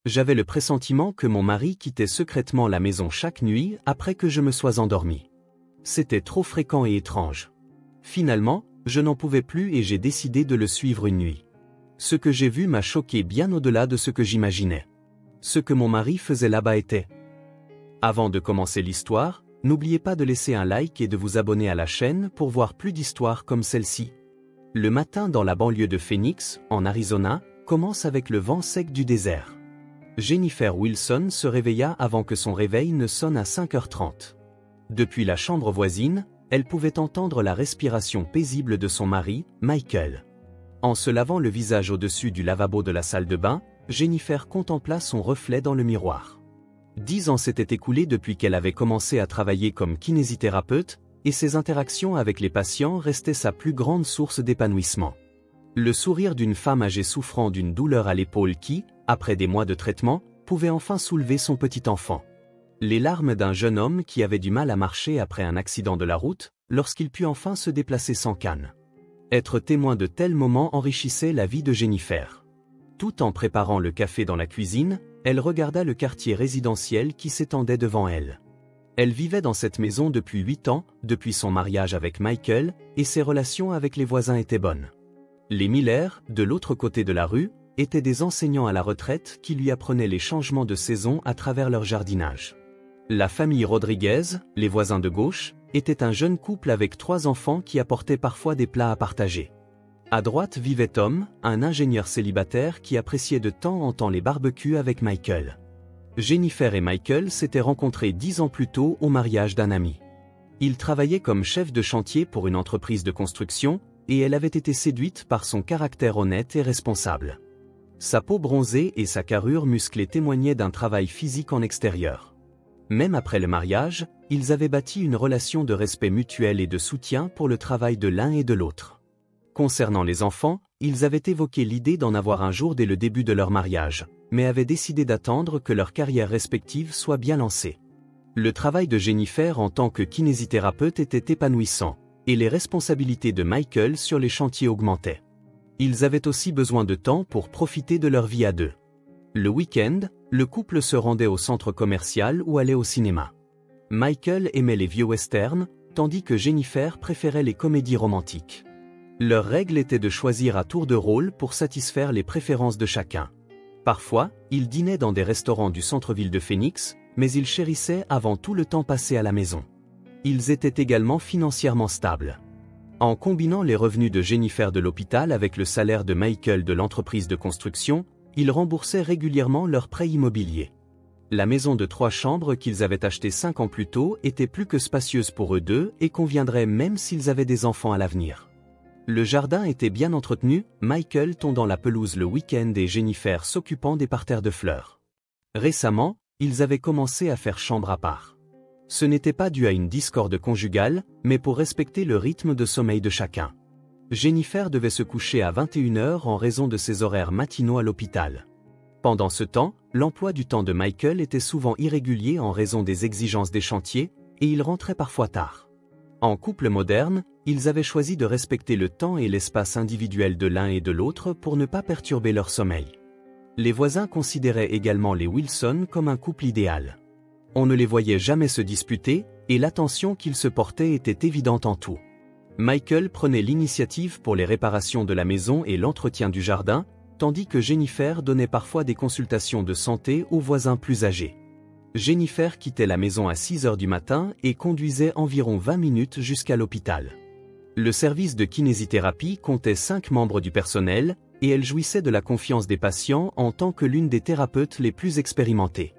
J'avais le pressentiment que mon mari quittait secrètement la maison chaque nuit après que je me sois endormi. C'était trop fréquent et étrange. Finalement, je n'en pouvais plus et j'ai décidé de le suivre une nuit. Ce que j'ai vu m'a choqué bien au-delà de ce que j'imaginais. Ce que mon mari faisait là-bas était... Avant de commencer l'histoire, n'oubliez pas de laisser un like et de vous abonner à la chaîne pour voir plus d'histoires comme celle-ci. Le matin dans la banlieue de Phoenix, en Arizona, commence avec le vent sec du désert. Jennifer Wilson se réveilla avant que son réveil ne sonne à 5h30. Depuis la chambre voisine, elle pouvait entendre la respiration paisible de son mari, Michael. En se lavant le visage au-dessus du lavabo de la salle de bain, Jennifer contempla son reflet dans le miroir. 10 ans s'étaient écoulés depuis qu'elle avait commencé à travailler comme kinésithérapeute, et ses interactions avec les patients restaient sa plus grande source d'épanouissement. Le sourire d'une femme âgée souffrant d'une douleur à l'épaule qui, après des mois de traitement, pouvait enfin soulever son petit enfant. Les larmes d'un jeune homme qui avait du mal à marcher après un accident de la route, lorsqu'il put enfin se déplacer sans canne. Être témoin de tels moments enrichissait la vie de Jennifer. Tout en préparant le café dans la cuisine, elle regarda le quartier résidentiel qui s'étendait devant elle. Elle vivait dans cette maison depuis 8 ans, depuis son mariage avec Michael, et ses relations avec les voisins étaient bonnes. Les Miller, de l'autre côté de la rue, étaient des enseignants à la retraite qui lui apprenaient les changements de saison à travers leur jardinage. La famille Rodriguez, les voisins de gauche, était un jeune couple avec 3 enfants qui apportaient parfois des plats à partager. À droite vivait Tom, un ingénieur célibataire qui appréciait de temps en temps les barbecues avec Michael. Jennifer et Michael s'étaient rencontrés 10 ans plus tôt au mariage d'un ami. Il travaillait comme chef de chantier pour une entreprise de construction, et elle avait été séduite par son caractère honnête et responsable. Sa peau bronzée et sa carrure musclée témoignaient d'un travail physique en extérieur. Même après le mariage, ils avaient bâti une relation de respect mutuel et de soutien pour le travail de l'un et de l'autre. Concernant les enfants, ils avaient évoqué l'idée d'en avoir un jour dès le début de leur mariage, mais avaient décidé d'attendre que leur carrière respective soit bien lancée. Le travail de Jennifer en tant que kinésithérapeute était épanouissant, et les responsabilités de Michael sur les chantiers augmentaient. Ils avaient aussi besoin de temps pour profiter de leur vie à deux. Le week-end, le couple se rendait au centre commercial ou allait au cinéma. Michael aimait les vieux westerns, tandis que Jennifer préférait les comédies romantiques. Leur règle était de choisir à tour de rôle pour satisfaire les préférences de chacun. Parfois, ils dînaient dans des restaurants du centre-ville de Phoenix, mais ils chérissaient avant tout le temps passé à la maison. Ils étaient également financièrement stables. En combinant les revenus de Jennifer de l'hôpital avec le salaire de Michael de l'entreprise de construction, ils remboursaient régulièrement leurs prêts immobiliers. La maison de 3 chambres qu'ils avaient achetée 5 ans plus tôt était plus que spacieuse pour eux deux et conviendrait même s'ils avaient des enfants à l'avenir. Le jardin était bien entretenu, Michael tondant la pelouse le week-end et Jennifer s'occupant des parterres de fleurs. Récemment, ils avaient commencé à faire chambre à part. Ce n'était pas dû à une discorde conjugale, mais pour respecter le rythme de sommeil de chacun. Jennifer devait se coucher à 21h en raison de ses horaires matinaux à l'hôpital. Pendant ce temps, l'emploi du temps de Michael était souvent irrégulier en raison des exigences des chantiers, et il rentrait parfois tard. En couple moderne, ils avaient choisi de respecter le temps et l'espace individuel de l'un et de l'autre pour ne pas perturber leur sommeil. Les voisins considéraient également les Wilson comme un couple idéal. On ne les voyait jamais se disputer, et l'attention qu'ils se portaient était évidente en tout. Michael prenait l'initiative pour les réparations de la maison et l'entretien du jardin, tandis que Jennifer donnait parfois des consultations de santé aux voisins plus âgés. Jennifer quittait la maison à 6h du matin et conduisait environ 20 minutes jusqu'à l'hôpital. Le service de kinésithérapie comptait 5 membres du personnel, et elle jouissait de la confiance des patients en tant que l'une des thérapeutes les plus expérimentées.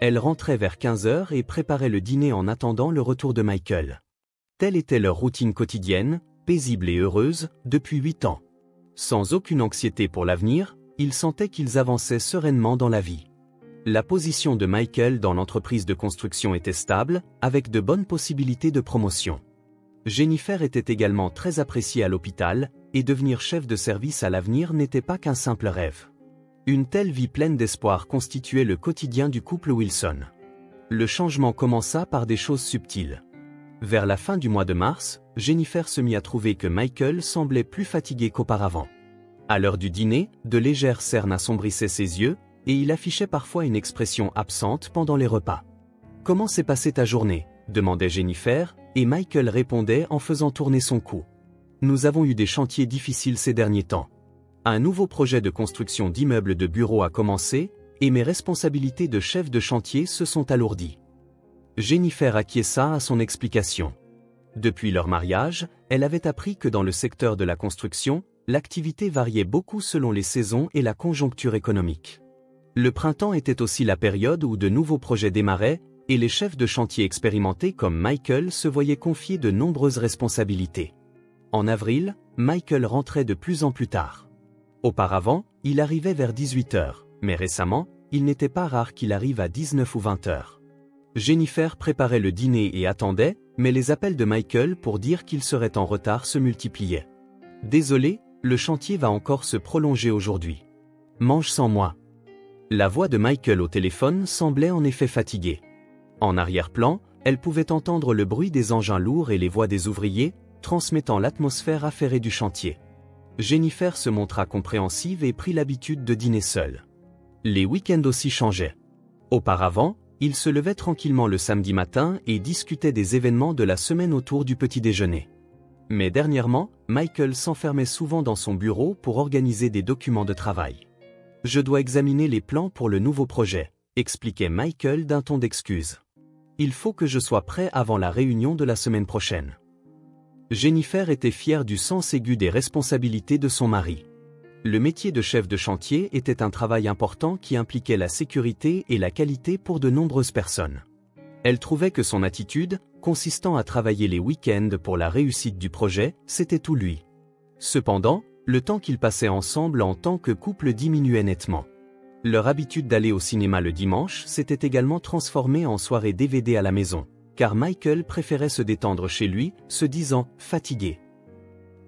Elle rentrait vers 15h et préparait le dîner en attendant le retour de Michael. Telle était leur routine quotidienne, paisible et heureuse, depuis 8 ans. Sans aucune anxiété pour l'avenir, ils sentaient qu'ils avançaient sereinement dans la vie. La position de Michael dans l'entreprise de construction était stable, avec de bonnes possibilités de promotion. Jennifer était également très appréciée à l'hôpital, et devenir chef de service à l'avenir n'était pas qu'un simple rêve. Une telle vie pleine d'espoir constituait le quotidien du couple Wilson. Le changement commença par des choses subtiles. Vers la fin du mois de mars, Jennifer se mit à trouver que Michael semblait plus fatigué qu'auparavant. À l'heure du dîner, de légères cernes assombrissaient ses yeux, et il affichait parfois une expression absente pendant les repas. « Comment s'est passée ta journée ?» demandait Jennifer, et Michael répondait en faisant tourner son cou. « Nous avons eu des chantiers difficiles ces derniers temps. Un nouveau projet de construction d'immeubles de bureaux a commencé, et mes responsabilités de chef de chantier se sont alourdies. » Jennifer acquiesça à son explication. Depuis leur mariage, elle avait appris que dans le secteur de la construction, l'activité variait beaucoup selon les saisons et la conjoncture économique. Le printemps était aussi la période où de nouveaux projets démarraient, et les chefs de chantier expérimentés comme Michael se voyaient confier de nombreuses responsabilités. En avril, Michael rentrait de plus en plus tard. Auparavant, il arrivait vers 18 h, mais récemment, il n'était pas rare qu'il arrive à 19 ou 20 h. Jennifer préparait le dîner et attendait, mais les appels de Michael pour dire qu'il serait en retard se multipliaient. « Désolé, le chantier va encore se prolonger aujourd'hui. Mange sans moi. » La voix de Michael au téléphone semblait en effet fatiguée. En arrière-plan, elle pouvait entendre le bruit des engins lourds et les voix des ouvriers, transmettant l'atmosphère affairée du chantier. Jennifer se montra compréhensive et prit l'habitude de dîner seule. Les week-ends aussi changeaient. Auparavant, il se levait tranquillement le samedi matin et discutait des événements de la semaine autour du petit déjeuner. Mais dernièrement, Michael s'enfermait souvent dans son bureau pour organiser des documents de travail. « Je dois examiner les plans pour le nouveau projet », expliquait Michael d'un ton d'excuse. « Il faut que je sois prêt avant la réunion de la semaine prochaine. » Jennifer était fière du sens aigu des responsabilités de son mari. Le métier de chef de chantier était un travail important qui impliquait la sécurité et la qualité pour de nombreuses personnes. Elle trouvait que son attitude, consistant à travailler les week-ends pour la réussite du projet, c'était tout lui. Cependant, le temps qu'ils passaient ensemble en tant que couple diminuait nettement. Leur habitude d'aller au cinéma le dimanche s'était également transformée en soirée DVD à la maison, car Michael préférait se détendre chez lui, se disant « fatigué ».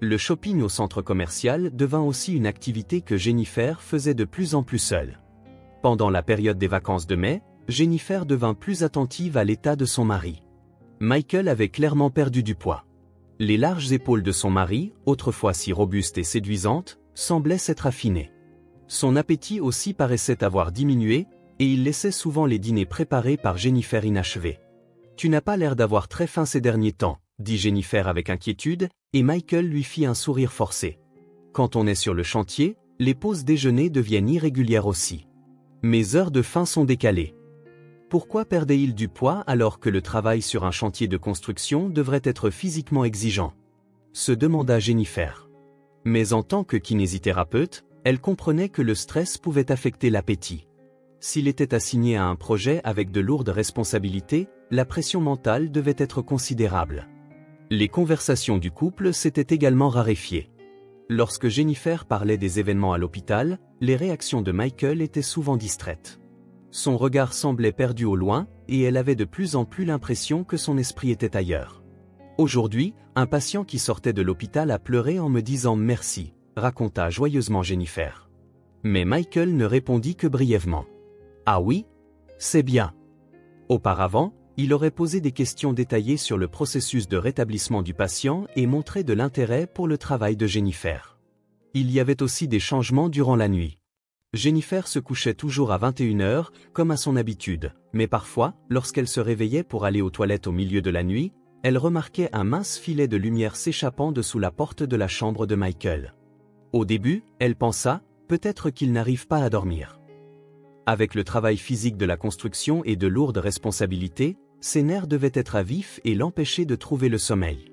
Le shopping au centre commercial devint aussi une activité que Jennifer faisait de plus en plus seule. Pendant la période des vacances de mai, Jennifer devint plus attentive à l'état de son mari. Michael avait clairement perdu du poids. Les larges épaules de son mari, autrefois si robustes et séduisantes, semblaient s'être affinées. Son appétit aussi paraissait avoir diminué, et il laissait souvent les dîners préparés par Jennifer inachevés. « Tu n'as pas l'air d'avoir très faim ces derniers temps », dit Jennifer avec inquiétude, et Michael lui fit un sourire forcé. Quand on est sur le chantier, les pauses déjeuner deviennent irrégulières aussi. Mes heures de faim sont décalées. Pourquoi perdait-il du poids alors que le travail sur un chantier de construction devrait être physiquement exigeant? Se demanda Jennifer. Mais en tant que kinésithérapeute, elle comprenait que le stress pouvait affecter l'appétit. S'il était assigné à un projet avec de lourdes responsabilités, la pression mentale devait être considérable. Les conversations du couple s'étaient également raréfiées. Lorsque Jennifer parlait des événements à l'hôpital, les réactions de Michael étaient souvent distraites. Son regard semblait perdu au loin, et elle avait de plus en plus l'impression que son esprit était ailleurs. Aujourd'hui, un patient qui sortait de l'hôpital a pleuré en me disant merci, raconta joyeusement Jennifer. Mais Michael ne répondit que brièvement. Ah oui? C'est bien. Auparavant, il aurait posé des questions détaillées sur le processus de rétablissement du patient et montré de l'intérêt pour le travail de Jennifer. Il y avait aussi des changements durant la nuit. Jennifer se couchait toujours à 21 h, comme à son habitude, mais parfois, lorsqu'elle se réveillait pour aller aux toilettes au milieu de la nuit, elle remarquait un mince filet de lumière s'échappant de sous la porte de la chambre de Michael. Au début, elle pensa, peut-être qu'il n'arrive pas à dormir. Avec le travail physique de la construction et de lourdes responsabilités, ses nerfs devaient être à vif et l'empêcher de trouver le sommeil.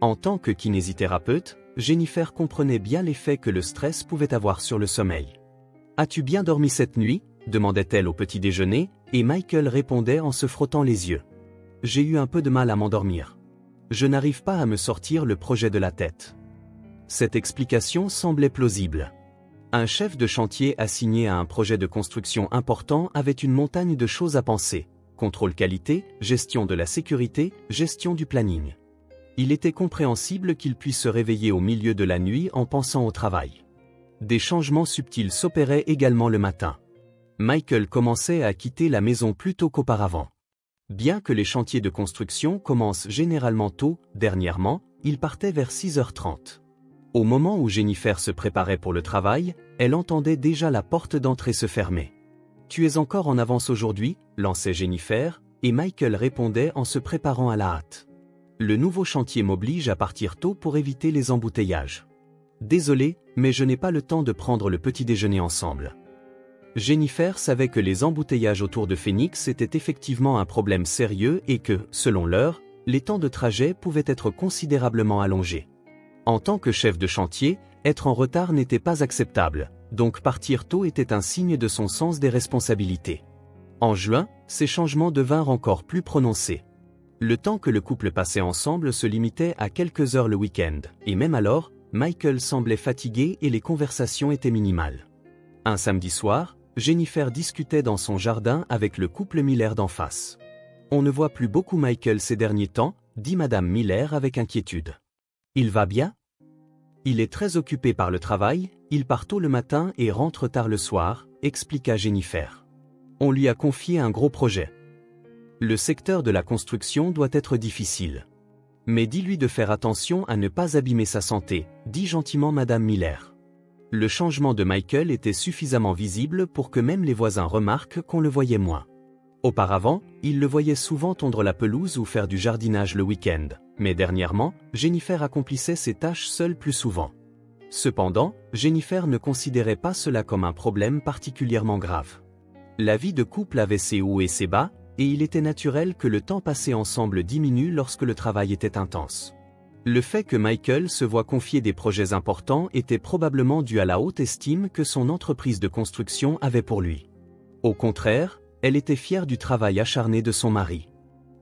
En tant que kinésithérapeute, Jennifer comprenait bien l'effet que le stress pouvait avoir sur le sommeil. « As-tu bien dormi cette nuit ?» demandait-elle au petit déjeuner, et Michael répondait en se frottant les yeux. « J'ai eu un peu de mal à m'endormir. Je n'arrive pas à me sortir le projet de la tête. » Cette explication semblait plausible. Un chef de chantier assigné à un projet de construction important avait une montagne de choses à penser. Contrôle qualité, gestion de la sécurité, gestion du planning. Il était compréhensible qu'il puisse se réveiller au milieu de la nuit en pensant au travail. Des changements subtils s'opéraient également le matin. Michael commençait à quitter la maison plus tôt qu'auparavant. Bien que les chantiers de construction commencent généralement tôt, dernièrement, il partait vers 6 h 30. Au moment où Jennifer se préparait pour le travail, elle entendait déjà la porte d'entrée se fermer. Tu es encore en avance aujourd'hui, lançait Jennifer, et Michael répondait en se préparant à la hâte. Le nouveau chantier m'oblige à partir tôt pour éviter les embouteillages. Désolé, mais je n'ai pas le temps de prendre le petit déjeuner ensemble. Jennifer savait que les embouteillages autour de Phoenix étaient effectivement un problème sérieux et que, selon l'heure, les temps de trajet pouvaient être considérablement allongés. En tant que chef de chantier, être en retard n'était pas acceptable, donc partir tôt était un signe de son sens des responsabilités. En juin, ces changements devinrent encore plus prononcés. Le temps que le couple passait ensemble se limitait à quelques heures le week-end, et même alors, Michael semblait fatigué et les conversations étaient minimales. Un samedi soir, Jennifer discutait dans son jardin avec le couple Miller d'en face. « On ne voit plus beaucoup Michael ces derniers temps », dit Madame Miller avec inquiétude. « Il va bien ? Il est très occupé par le travail, il part tôt le matin et rentre tard le soir », expliqua Jennifer. « On lui a confié un gros projet. Le secteur de la construction doit être difficile. Mais dis-lui de faire attention à ne pas abîmer sa santé », dit gentiment Madame Miller. Le changement de Michael était suffisamment visible pour que même les voisins remarquent qu'on le voyait moins. Auparavant, ils le voyaient souvent tondre la pelouse ou faire du jardinage le week-end, mais dernièrement, Jennifer accomplissait ses tâches seule plus souvent. Cependant, Jennifer ne considérait pas cela comme un problème particulièrement grave. La vie de couple avait ses hauts et ses bas, et il était naturel que le temps passé ensemble diminue lorsque le travail était intense. Le fait que Michael se voie confier des projets importants était probablement dû à la haute estime que son entreprise de construction avait pour lui. Au contraire, elle était fière du travail acharné de son mari.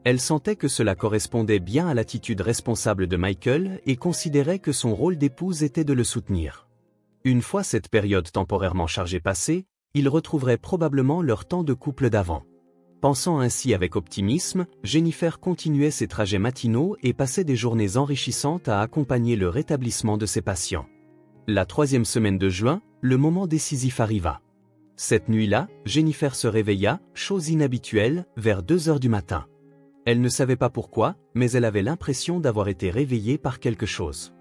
Elle sentait que cela correspondait bien à l'attitude responsable de Michael et considérait que son rôle d'épouse était de le soutenir. Une fois cette période temporairement chargée passée, ils retrouveraient probablement leur temps de couple d'avant. Pensant ainsi avec optimisme, Jennifer continuait ses trajets matinaux et passait des journées enrichissantes à accompagner le rétablissement de ses patients. La 3e semaine de juin, le moment décisif arriva. Cette nuit-là, Jennifer se réveilla, chose inhabituelle, vers 2 heures du matin. Elle ne savait pas pourquoi, mais elle avait l'impression d'avoir été réveillée par quelque chose.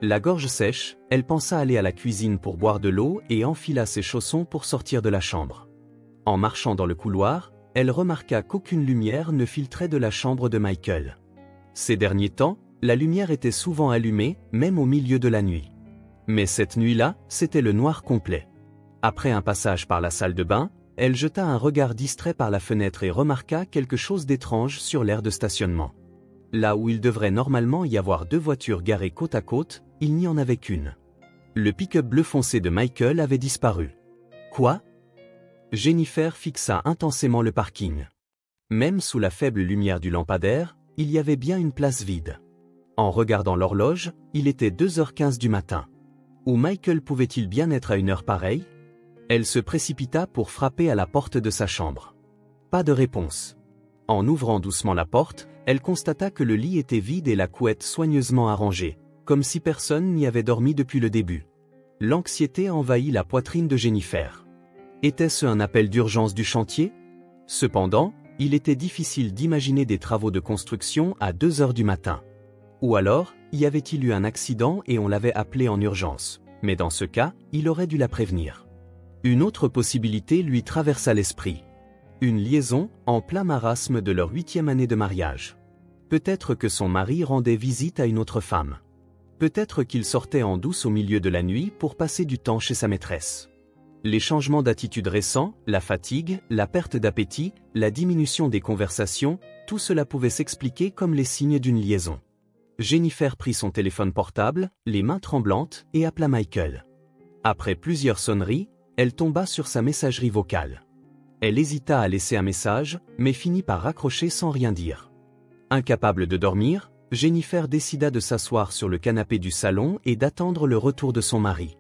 La gorge sèche, elle pensa aller à la cuisine pour boire de l'eau et enfila ses chaussons pour sortir de la chambre. En marchant dans le couloir, elle remarqua qu'aucune lumière ne filtrait de la chambre de Michael. Ces derniers temps, la lumière était souvent allumée, même au milieu de la nuit. Mais cette nuit-là, c'était le noir complet. Après un passage par la salle de bain, elle jeta un regard distrait par la fenêtre et remarqua quelque chose d'étrange sur l'aire de stationnement. Là où il devrait normalement y avoir 2 voitures garées côte à côte, il n'y en avait qu'une. Le pick-up bleu foncé de Michael avait disparu. Quoi ? Jennifer fixa intensément le parking. Même sous la faible lumière du lampadaire, il y avait bien une place vide. En regardant l'horloge, il était 2h15 du matin. Où Michael pouvait-il bien être à une heure pareille ? Elle se précipita pour frapper à la porte de sa chambre. Pas de réponse. En ouvrant doucement la porte, elle constata que le lit était vide et la couette soigneusement arrangée, comme si personne n'y avait dormi depuis le début. L'anxiété envahit la poitrine de Jennifer. Était-ce un appel d'urgence du chantier ? Cependant, il était difficile d'imaginer des travaux de construction à 2 heures du matin. Ou alors, y avait-il eu un accident et on l'avait appelé en urgence, mais dans ce cas, il aurait dû la prévenir. Une autre possibilité lui traversa l'esprit. Une liaison, en plein marasme de leur 8e année de mariage. Peut-être que son mari rendait visite à une autre femme. Peut-être qu'il sortait en douce au milieu de la nuit pour passer du temps chez sa maîtresse. Les changements d'attitude récents, la fatigue, la perte d'appétit, la diminution des conversations, tout cela pouvait s'expliquer comme les signes d'une liaison. Jennifer prit son téléphone portable, les mains tremblantes, et appela Michael. Après plusieurs sonneries, elle tomba sur sa messagerie vocale. Elle hésita à laisser un message, mais finit par raccrocher sans rien dire. Incapable de dormir, Jennifer décida de s'asseoir sur le canapé du salon et d'attendre le retour de son mari.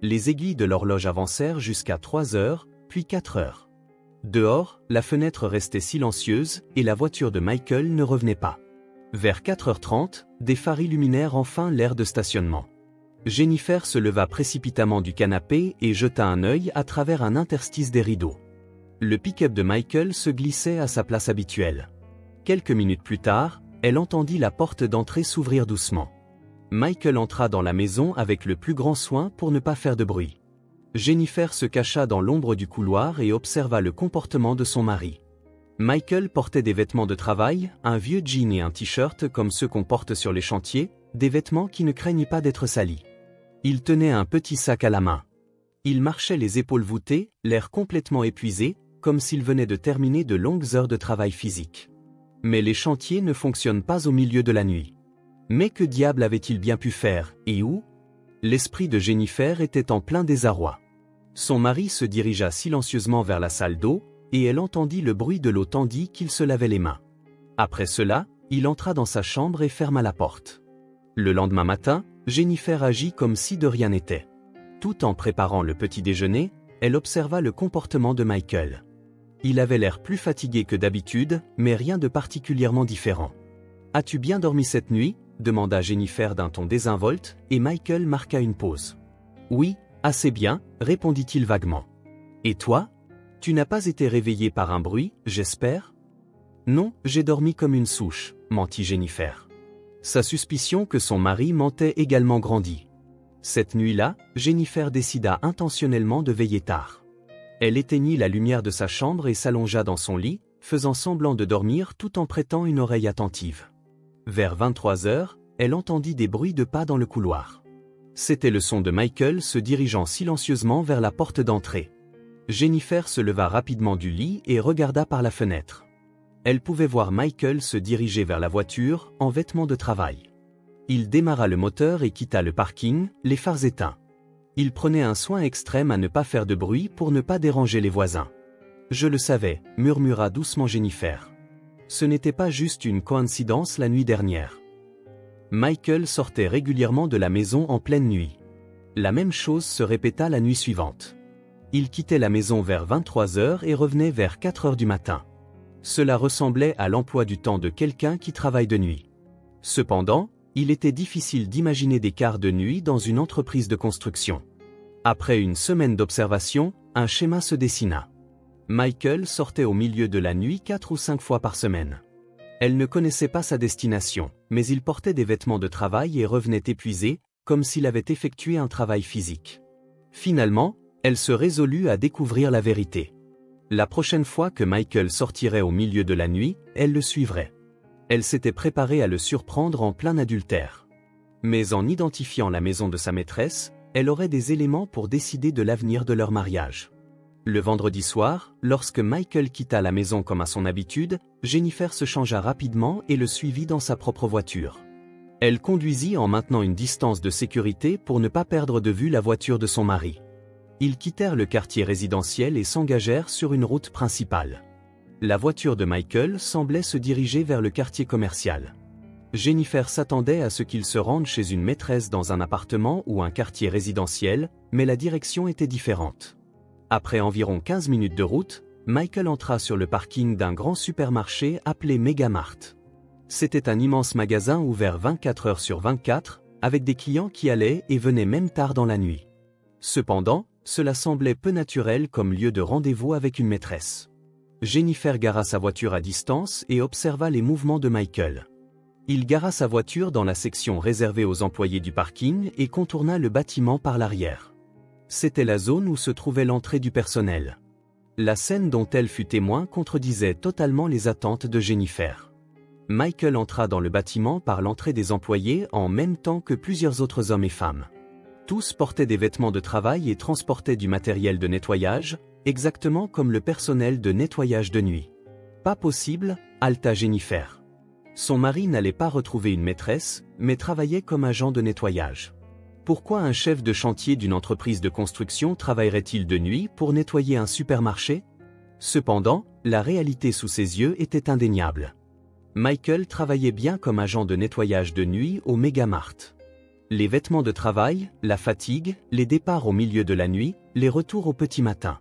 Les aiguilles de l'horloge avancèrent jusqu'à 3 heures, puis 4 heures. Dehors, la fenêtre restait silencieuse et la voiture de Michael ne revenait pas. Vers 4h30, des phares illuminèrent enfin l'aire de stationnement. Jennifer se leva précipitamment du canapé et jeta un œil à travers un interstice des rideaux. Le pick-up de Michael se glissait à sa place habituelle. Quelques minutes plus tard, elle entendit la porte d'entrée s'ouvrir doucement. Michael entra dans la maison avec le plus grand soin pour ne pas faire de bruit. Jennifer se cacha dans l'ombre du couloir et observa le comportement de son mari. Michael portait des vêtements de travail, un vieux jean et un t-shirt comme ceux qu'on porte sur les chantiers, des vêtements qui ne craignent pas d'être salis. Il tenait un petit sac à la main. Il marchait les épaules voûtées, l'air complètement épuisé, comme s'il venait de terminer de longues heures de travail physique. Mais les chantiers ne fonctionnent pas au milieu de la nuit. Mais que diable avait-il bien pu faire, et où? L'esprit de Jennifer était en plein désarroi. Son mari se dirigea silencieusement vers la salle d'eau, et elle entendit le bruit de l'eau tandis qu'il se lavait les mains. Après cela, il entra dans sa chambre et ferma la porte. Le lendemain matin, Jennifer agit comme si de rien n'était. Tout en préparant le petit déjeuner, elle observa le comportement de Michael. Il avait l'air plus fatigué que d'habitude, mais rien de particulièrement différent. « As-tu bien dormi cette nuit ?» demanda Jennifer d'un ton désinvolte, et Michael marqua une pause. « Oui, assez bien », répondit-il vaguement. « Et toi ? Tu n'as pas été réveillé par un bruit, j'espère ?»« Non, j'ai dormi comme une souche », mentit Jennifer. Sa suspicion que son mari mentait également grandit. Cette nuit-là, Jennifer décida intentionnellement de veiller tard. Elle éteignit la lumière de sa chambre et s'allongea dans son lit, faisant semblant de dormir tout en prêtant une oreille attentive. Vers 23 heures, elle entendit des bruits de pas dans le couloir. C'était le son de Michael se dirigeant silencieusement vers la porte d'entrée. Jennifer se leva rapidement du lit et regarda par la fenêtre. Elle pouvait voir Michael se diriger vers la voiture, en vêtements de travail. Il démarra le moteur et quitta le parking, les phares éteints. Il prenait un soin extrême à ne pas faire de bruit pour ne pas déranger les voisins. « Je le savais », murmura doucement Jennifer. Ce n'était pas juste une coïncidence la nuit dernière. Michael sortait régulièrement de la maison en pleine nuit. La même chose se répéta la nuit suivante. Il quittait la maison vers 23 heures et revenait vers 4 heures du matin. Cela ressemblait à l'emploi du temps de quelqu'un qui travaille de nuit. Cependant, il était difficile d'imaginer des quarts de nuit dans une entreprise de construction. Après une semaine d'observation, un schéma se dessina. Michael sortait au milieu de la nuit 4 ou 5 fois par semaine. Elle ne connaissait pas sa destination, mais il portait des vêtements de travail et revenait épuisé, comme s'il avait effectué un travail physique. Finalement, elle se résolut à découvrir la vérité. La prochaine fois que Michael sortirait au milieu de la nuit, elle le suivrait. Elle s'était préparée à le surprendre en plein adultère. Mais en identifiant la maison de sa maîtresse, elle aurait des éléments pour décider de l'avenir de leur mariage. Le vendredi soir, lorsque Michael quitta la maison comme à son habitude, Jennifer se changea rapidement et le suivit dans sa propre voiture. Elle conduisit en maintenant une distance de sécurité pour ne pas perdre de vue la voiture de son mari. Ils quittèrent le quartier résidentiel et s'engagèrent sur une route principale. La voiture de Michael semblait se diriger vers le quartier commercial. Jennifer s'attendait à ce qu'il se rende chez une maîtresse dans un appartement ou un quartier résidentiel, mais la direction était différente. Après environ 15 minutes de route, Michael entra sur le parking d'un grand supermarché appelé Megamart. C'était un immense magasin ouvert 24 heures sur 24, avec des clients qui allaient et venaient même tard dans la nuit. Cependant, cela semblait peu naturel comme lieu de rendez-vous avec une maîtresse. Jennifer gara sa voiture à distance et observa les mouvements de Michael. Il gara sa voiture dans la section réservée aux employés du parking et contourna le bâtiment par l'arrière. C'était la zone où se trouvait l'entrée du personnel. La scène dont elle fut témoin contredisait totalement les attentes de Jennifer. Michael entra dans le bâtiment par l'entrée des employés en même temps que plusieurs autres hommes et femmes. Tous portaient des vêtements de travail et transportaient du matériel de nettoyage, exactement comme le personnel de nettoyage de nuit. Pas possible, halta Jennifer. Son mari n'allait pas retrouver une maîtresse, mais travaillait comme agent de nettoyage. Pourquoi un chef de chantier d'une entreprise de construction travaillerait-il de nuit pour nettoyer un supermarché? Cependant, la réalité sous ses yeux était indéniable. Michael travaillait bien comme agent de nettoyage de nuit au Megamart. Les vêtements de travail, la fatigue, les départs au milieu de la nuit, les retours au petit matin.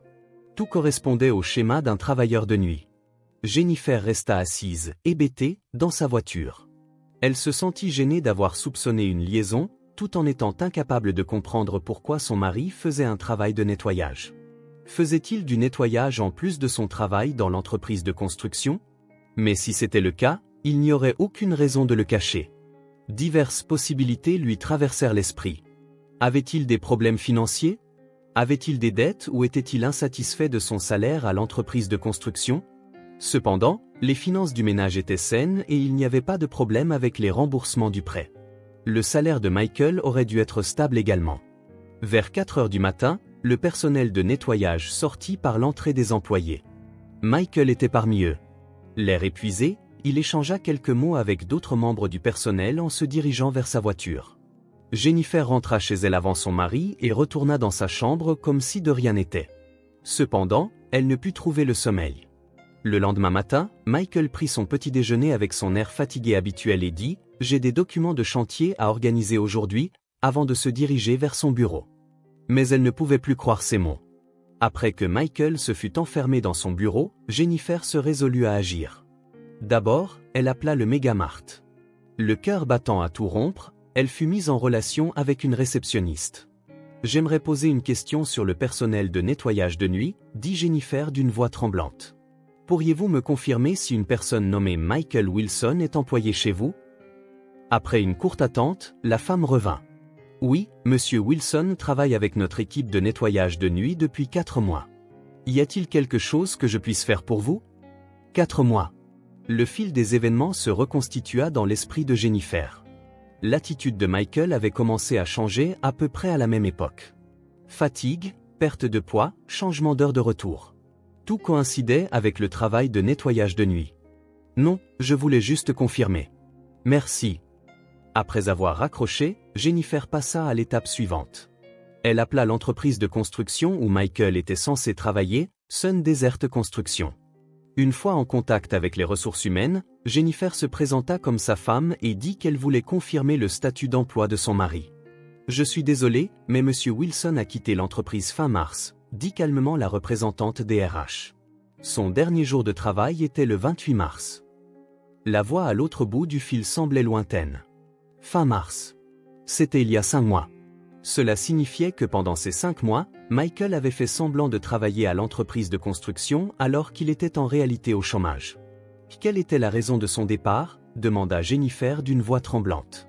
Tout correspondait au schéma d'un travailleur de nuit. Jennifer resta assise, hébétée, dans sa voiture. Elle se sentit gênée d'avoir soupçonné une liaison, tout en étant incapable de comprendre pourquoi son mari faisait un travail de nettoyage. Faisait-il du nettoyage en plus de son travail dans l'entreprise de construction? Mais si c'était le cas, il n'y aurait aucune raison de le cacher. Diverses possibilités lui traversèrent l'esprit. Avait-il des problèmes financiers? Avait-il des dettes ou était-il insatisfait de son salaire à l'entreprise de construction? Cependant, les finances du ménage étaient saines et il n'y avait pas de problème avec les remboursements du prêt. Le salaire de Michael aurait dû être stable également. Vers 4 heures du matin, le personnel de nettoyage sortit par l'entrée des employés. Michael était parmi eux. L'air épuisé, il échangea quelques mots avec d'autres membres du personnel en se dirigeant vers sa voiture. Jennifer rentra chez elle avant son mari et retourna dans sa chambre comme si de rien n'était. Cependant, elle ne put trouver le sommeil. Le lendemain matin, Michael prit son petit déjeuner avec son air fatigué habituel et dit « J'ai des documents de chantier à organiser aujourd'hui », avant de se diriger vers son bureau. Mais elle ne pouvait plus croire ses mots. Après que Michael se fut enfermé dans son bureau, Jennifer se résolut à agir. D'abord, elle appela le Megamart. Le cœur battant à tout rompre, elle fut mise en relation avec une réceptionniste. « J'aimerais poser une question sur le personnel de nettoyage de nuit », dit Jennifer d'une voix tremblante. « Pourriez-vous me confirmer si une personne nommée Michael Wilson est employée chez vous ?» Après une courte attente, la femme revint. « Oui, Monsieur Wilson travaille avec notre équipe de nettoyage de nuit depuis 4 mois. Y a-t-il quelque chose que je puisse faire pour vous ?» 4 mois. Le fil des événements se reconstitua dans l'esprit de Jennifer. L'attitude de Michael avait commencé à changer à peu près à la même époque. Fatigue, perte de poids, changement d'heure de retour. Tout coïncidait avec le travail de nettoyage de nuit. « Non, je voulais juste confirmer. »« Merci. » Après avoir raccroché, Jennifer passa à l'étape suivante. Elle appela l'entreprise de construction où Michael était censé travailler, Sun Desert Construction. Une fois en contact avec les ressources humaines, Jennifer se présenta comme sa femme et dit qu'elle voulait confirmer le statut d'emploi de son mari. « Je suis désolé, mais M. Wilson a quitté l'entreprise fin mars », dit calmement la représentante des RH. Son dernier jour de travail était le 28 mars. La voix à l'autre bout du fil semblait lointaine. Fin mars. C'était il y a 5 mois. Cela signifiait que pendant ces 5 mois, Michael avait fait semblant de travailler à l'entreprise de construction alors qu'il était en réalité au chômage. Quelle était la raison de son départ ? Demanda Jennifer d'une voix tremblante.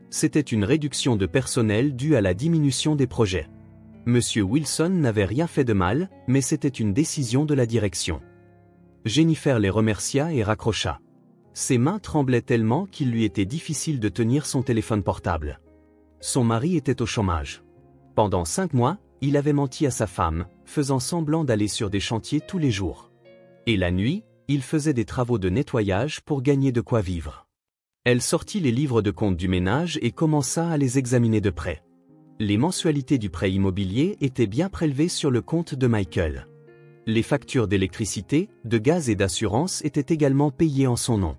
C'était une réduction de personnel due à la diminution des projets. Monsieur Wilson n'avait rien fait de mal, mais c'était une décision de la direction. Jennifer les remercia et raccrocha. Ses mains tremblaient tellement qu'il lui était difficile de tenir son téléphone portable. Son mari était au chômage. Pendant 5 mois, il avait menti à sa femme, faisant semblant d'aller sur des chantiers tous les jours. Et la nuit, il faisait des travaux de nettoyage pour gagner de quoi vivre. Elle sortit les livres de compte du ménage et commença à les examiner de près. Les mensualités du prêt immobilier étaient bien prélevées sur le compte de Michael. Les factures d'électricité, de gaz et d'assurance étaient également payées en son nom.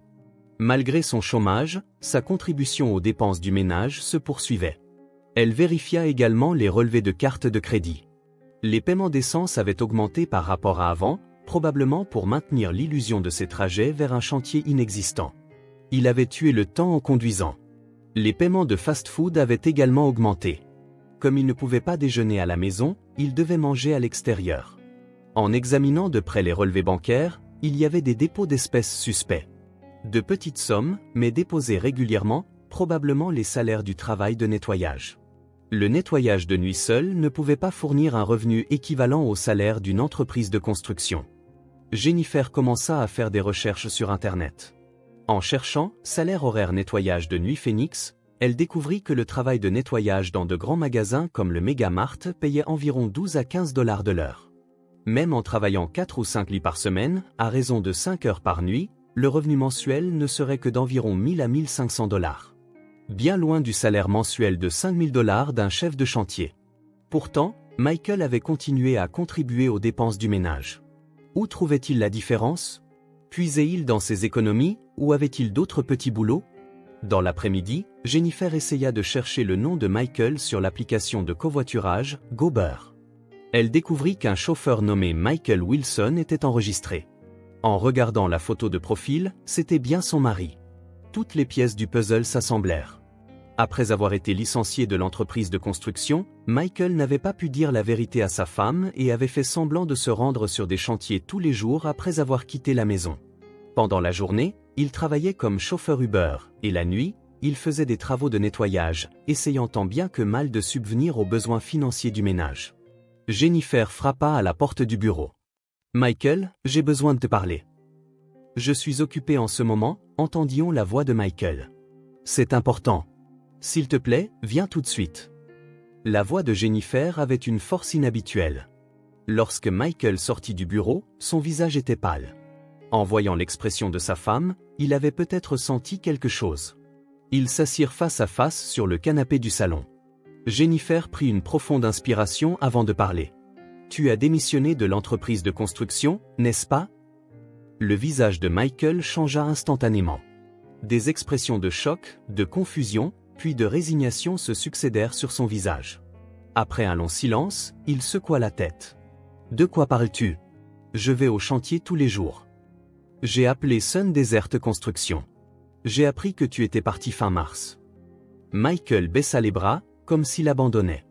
Malgré son chômage, sa contribution aux dépenses du ménage se poursuivait. Elle vérifia également les relevés de cartes de crédit. Les paiements d'essence avaient augmenté par rapport à avant, probablement pour maintenir l'illusion de ses trajets vers un chantier inexistant. Il avait tué le temps en conduisant. Les paiements de fast-food avaient également augmenté. Comme il ne pouvait pas déjeuner à la maison, il devait manger à l'extérieur. En examinant de près les relevés bancaires, il y avait des dépôts d'espèces suspects. De petites sommes, mais déposées régulièrement, probablement les salaires du travail de nettoyage. Le nettoyage de nuit seul ne pouvait pas fournir un revenu équivalent au salaire d'une entreprise de construction. Jennifer commença à faire des recherches sur Internet. En cherchant « salaire horaire nettoyage de nuit Phoenix », elle découvrit que le travail de nettoyage dans de grands magasins comme le Megamart payait environ 12 à 15 $ de l'heure. Même en travaillant 4 ou 5 lits par semaine, à raison de 5 heures par nuit, le revenu mensuel ne serait que d'environ 1000 à 1500 $. Bien loin du salaire mensuel de 5000 $ d'un chef de chantier. Pourtant, Michael avait continué à contribuer aux dépenses du ménage. Où trouvait-il la différence ? Puisait-il dans ses économies, ou avait-il d'autres petits boulots ? Dans l'après-midi, Jennifer essaya de chercher le nom de Michael sur l'application de covoiturage, Gober. Elle découvrit qu'un chauffeur nommé Michael Wilson était enregistré. En regardant la photo de profil, c'était bien son mari. Toutes les pièces du puzzle s'assemblèrent. Après avoir été licencié de l'entreprise de construction, Michael n'avait pas pu dire la vérité à sa femme et avait fait semblant de se rendre sur des chantiers tous les jours après avoir quitté la maison. Pendant la journée, il travaillait comme chauffeur Uber, et la nuit, il faisait des travaux de nettoyage, essayant tant bien que mal de subvenir aux besoins financiers du ménage. Jennifer frappa à la porte du bureau. Michael, j'ai besoin de te parler. Je suis occupé en ce moment, entendions la voix de Michael. C'est important. S'il te plaît, viens tout de suite. La voix de Jennifer avait une force inhabituelle. Lorsque Michael sortit du bureau, son visage était pâle. En voyant l'expression de sa femme, il avait peut-être senti quelque chose. Ils s'assirent face à face sur le canapé du salon. Jennifer prit une profonde inspiration avant de parler. « Tu as démissionné de l'entreprise de construction, n'est-ce pas ?» Le visage de Michael changea instantanément. Des expressions de choc, de confusion, puis de résignation se succédèrent sur son visage. Après un long silence, il secoua la tête. « De quoi parles-tu ? Je vais au chantier tous les jours. J'ai appelé Sun Desert Construction. J'ai appris que tu étais parti fin mars. » Michael baissa les bras, comme s'il abandonnait.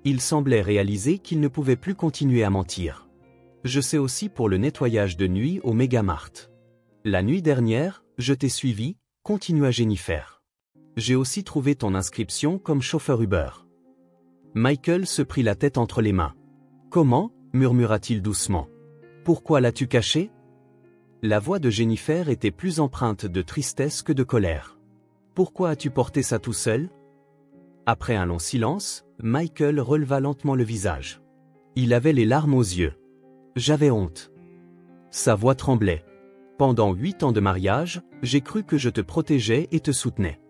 Il semblait réaliser qu'il ne pouvait plus continuer à mentir. « Je sais aussi pour le nettoyage de nuit au Megamart. La nuit dernière, je t'ai suivi, continua Jennifer. J'ai aussi trouvé ton inscription comme chauffeur Uber. » Michael se prit la tête entre les mains. « Comment ?» murmura-t-il doucement. « Pourquoi l'as-tu caché ?» La voix de Jennifer était plus empreinte de tristesse que de colère. « Pourquoi as-tu porté ça tout seul ?» Après un long silence, Michael releva lentement le visage. Il avait les larmes aux yeux. « J'avais honte. » Sa voix tremblait. « Pendant 8 ans de mariage, j'ai cru que je te protégeais et te soutenais.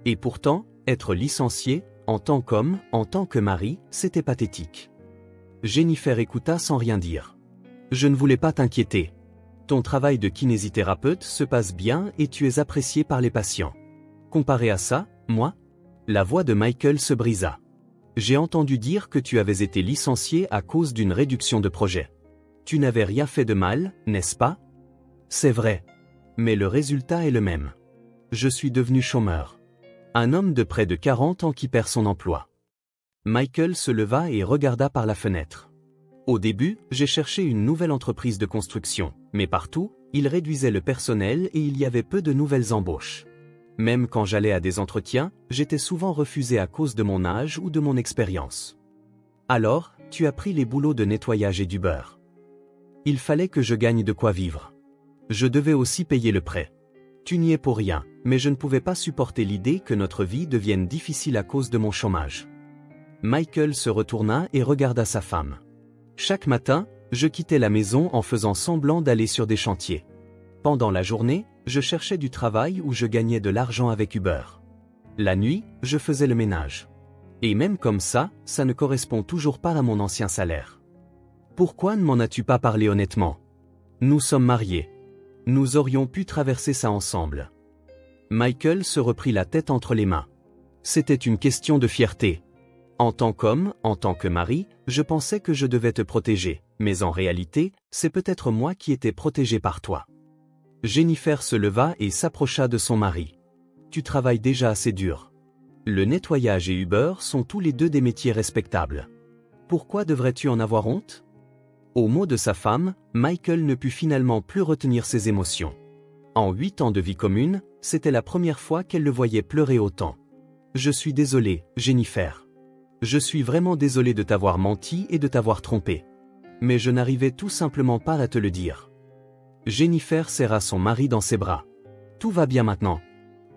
Et pourtant, être licencié, en tant qu'homme, en tant que mari, c'était pathétique. » Jennifer écouta sans rien dire. « Je ne voulais pas t'inquiéter. Ton travail de kinésithérapeute se passe bien et tu es apprécié par les patients. Comparé à ça, moi ?» La voix de Michael se brisa. « J'ai entendu dire que tu avais été licencié à cause d'une réduction de projet. Tu n'avais rien fait de mal, n'est-ce pas ? C'est vrai. Mais le résultat est le même. Je suis devenu chômeur. Un homme de près de 40 ans qui perd son emploi. » Michael se leva et regarda par la fenêtre. « Au début, j'ai cherché une nouvelle entreprise de construction, mais partout, ils réduisaient le personnel et il y avait peu de nouvelles embauches. Même quand j'allais à des entretiens, j'étais souvent refusé à cause de mon âge ou de mon expérience. Alors, tu as pris les boulots de nettoyage et d'Uber. Il fallait que je gagne de quoi vivre. Je devais aussi payer le prêt. Tu n'y es pour rien, mais je ne pouvais pas supporter l'idée que notre vie devienne difficile à cause de mon chômage. » Michael se retourna et regarda sa femme. « Chaque matin, je quittais la maison en faisant semblant d'aller sur des chantiers. Pendant la journée, je cherchais du travail où je gagnais de l'argent avec Uber. La nuit, je faisais le ménage. Et même comme ça ne correspond toujours pas à mon ancien salaire. Pourquoi ne m'en as-tu pas parlé honnêtement ? Nous sommes mariés. Nous aurions pu traverser ça ensemble. » Michael se reprit la tête entre les mains. C'était une question de fierté. En tant qu'homme, en tant que mari, je pensais que je devais te protéger, mais en réalité, c'est peut-être moi qui étais protégé par toi. Jennifer se leva et s'approcha de son mari. « Tu travailles déjà assez dur. Le nettoyage et Uber sont tous les deux des métiers respectables. Pourquoi devrais-tu en avoir honte ?» Aux mots de sa femme, Michael ne put finalement plus retenir ses émotions. En 8 ans de vie commune, c'était la première fois qu'elle le voyait pleurer autant. « Je suis désolé, Jennifer. Je suis vraiment désolé de t'avoir menti et de t'avoir trompé. Mais je n'arrivais tout simplement pas à te le dire. » Jennifer serra son mari dans ses bras. « Tout va bien maintenant.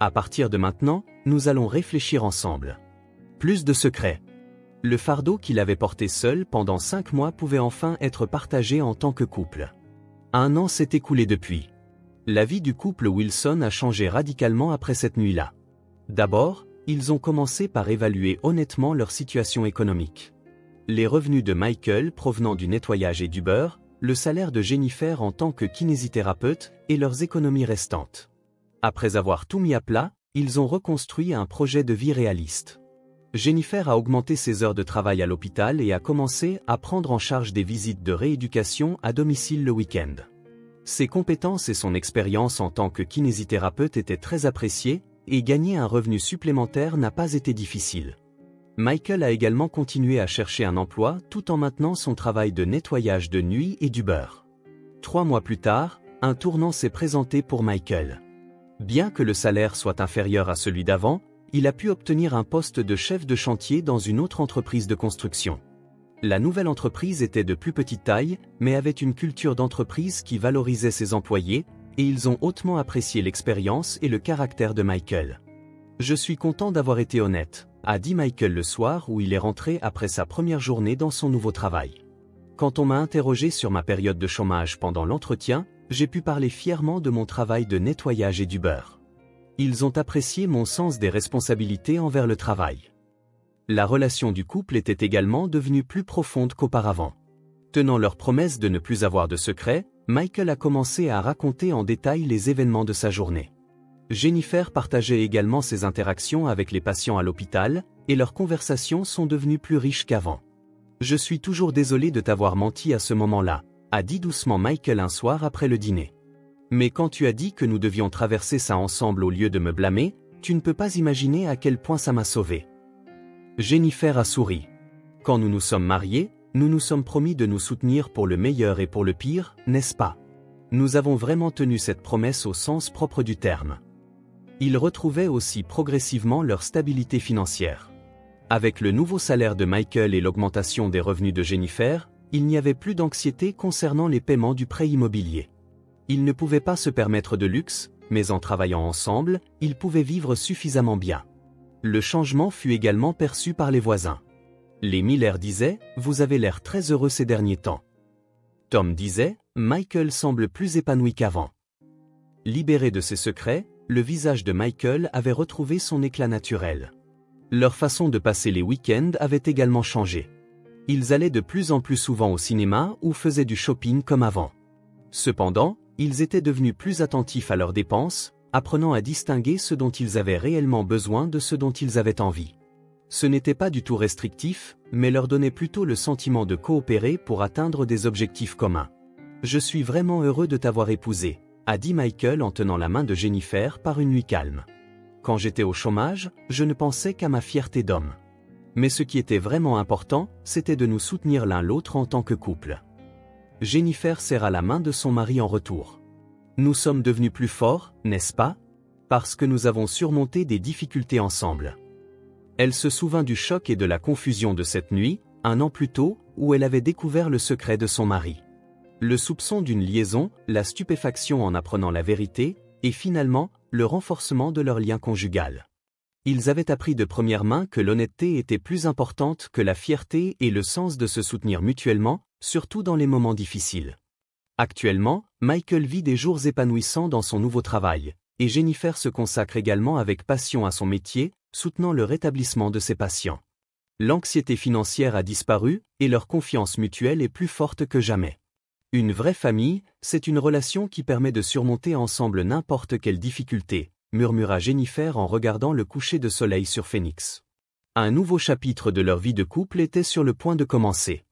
À partir de maintenant, nous allons réfléchir ensemble. Plus de secrets. » Le fardeau qu'il avait porté seul pendant 5 mois pouvait enfin être partagé en tant que couple. 1 an s'est écoulé depuis. La vie du couple Wilson a changé radicalement après cette nuit-là. D'abord, ils ont commencé par évaluer honnêtement leur situation économique. Les revenus de Michael provenant du nettoyage et d'Uber, le salaire de Jennifer en tant que kinésithérapeute et leurs économies restantes. Après avoir tout mis à plat, ils ont reconstruit un projet de vie réaliste. Jennifer a augmenté ses heures de travail à l'hôpital et a commencé à prendre en charge des visites de rééducation à domicile le week-end. Ses compétences et son expérience en tant que kinésithérapeute étaient très appréciées et gagner un revenu supplémentaire n'a pas été difficile. Michael a également continué à chercher un emploi tout en maintenant son travail de nettoyage de nuit et d'Uber. 3 mois plus tard, un tournant s'est présenté pour Michael. Bien que le salaire soit inférieur à celui d'avant, il a pu obtenir un poste de chef de chantier dans une autre entreprise de construction. La nouvelle entreprise était de plus petite taille, mais avait une culture d'entreprise qui valorisait ses employés, et ils ont hautement apprécié l'expérience et le caractère de Michael. Je suis content d'avoir été honnête, a dit Michael le soir où il est rentré après sa première journée dans son nouveau travail. Quand on m'a interrogé sur ma période de chômage pendant l'entretien, j'ai pu parler fièrement de mon travail de nettoyage et du beurre. Ils ont apprécié mon sens des responsabilités envers le travail. La relation du couple était également devenue plus profonde qu'auparavant. Tenant leur promesse de ne plus avoir de secrets, Michael a commencé à raconter en détail les événements de sa journée. Jennifer partageait également ses interactions avec les patients à l'hôpital, et leurs conversations sont devenues plus riches qu'avant. « Je suis toujours désolé de t'avoir menti à ce moment-là », a dit doucement Michael un soir après le dîner. « Mais quand tu as dit que nous devions traverser ça ensemble au lieu de me blâmer, tu ne peux pas imaginer à quel point ça m'a sauvé. » Jennifer a souri. « Quand nous nous sommes mariés, nous nous sommes promis de nous soutenir pour le meilleur et pour le pire, n'est-ce pas? Nous avons vraiment tenu cette promesse au sens propre du terme. » Ils retrouvaient aussi progressivement leur stabilité financière. Avec le nouveau salaire de Michael et l'augmentation des revenus de Jennifer, il n'y avait plus d'anxiété concernant les paiements du prêt immobilier. Ils ne pouvaient pas se permettre de luxe, mais en travaillant ensemble, ils pouvaient vivre suffisamment bien. Le changement fut également perçu par les voisins. Les Miller disaient « Vous avez l'air très heureux ces derniers temps ». Tom disait « Michael semble plus épanoui qu'avant ». Libéré de ses secrets, le visage de Michael avait retrouvé son éclat naturel. Leur façon de passer les week-ends avait également changé. Ils allaient de plus en plus souvent au cinéma ou faisaient du shopping comme avant. Cependant, ils étaient devenus plus attentifs à leurs dépenses, apprenant à distinguer ce dont ils avaient réellement besoin de ce dont ils avaient envie. Ce n'était pas du tout restrictif, mais leur donnait plutôt le sentiment de coopérer pour atteindre des objectifs communs. « Je suis vraiment heureux de t'avoir épousé », a dit Michael en tenant la main de Jennifer par une nuit calme. « Quand j'étais au chômage, je ne pensais qu'à ma fierté d'homme. Mais ce qui était vraiment important, c'était de nous soutenir l'un l'autre en tant que couple. » Jennifer serra la main de son mari en retour. « Nous sommes devenus plus forts, n'est-ce pas? Parce que nous avons surmonté des difficultés ensemble. » Elle se souvint du choc et de la confusion de cette nuit, un an plus tôt, où elle avait découvert le secret de son mari. Le soupçon d'une liaison, la stupéfaction en apprenant la vérité, et finalement, le renforcement de leur lien conjugal. Ils avaient appris de première main que l'honnêteté était plus importante que la fierté et le sens de se soutenir mutuellement, surtout dans les moments difficiles. Actuellement, Michael vit des jours épanouissants dans son nouveau travail, et Jennifer se consacre également avec passion à son métier, soutenant le rétablissement de ses patients. L'anxiété financière a disparu, et leur confiance mutuelle est plus forte que jamais. Une vraie famille, c'est une relation qui permet de surmonter ensemble n'importe quelle difficulté, murmura Jennifer en regardant le coucher de soleil sur Phoenix. Un nouveau chapitre de leur vie de couple était sur le point de commencer.